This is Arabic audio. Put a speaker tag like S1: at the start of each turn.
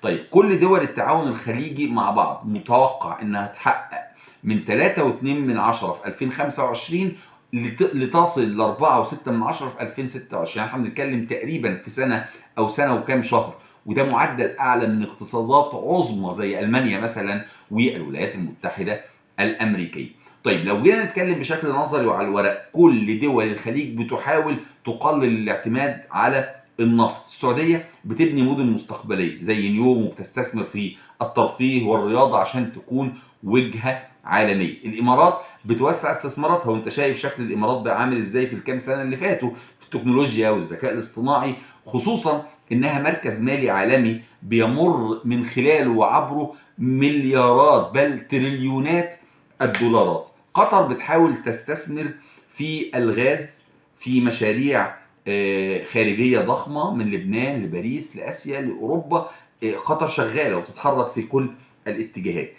S1: طيب كل دول التعاون الخليجي مع بعض متوقع إنها تحقق من 3.2 في 2025 لتصل ل4.6 في 2026، يعني احنا بنتكلم تقريبا في سنة أو سنة وكام شهر، وده معدل أعلى من اقتصادات عظمى زي ألمانيا مثلا والولايات المتحدة الأمريكية. طيب لو جينا نتكلم بشكل نظري وعلى الورق، كل دول الخليج بتحاول تقلل الاعتماد على النفط. السعودية بتبني مدن مستقبلية زي نيوم وبتستثمر في الترفيه والرياضة عشان تكون وجهة عالمية. الإمارات بتوسع استثماراتها، وانت شايف شكل الإمارات بقى عامل ازاي في الكام سنة اللي فاتوا في التكنولوجيا والذكاء الاصطناعي، خصوصا انها مركز مالي عالمي بيمر من خلاله وعبره مليارات بل تريليونات الدولارات. قطر بتحاول تستثمر في الغاز في مشاريع خارجية ضخمة من لبنان لباريس لآسيا لأوروبا. قطر شغالة وتتحرك في كل الاتجاهات.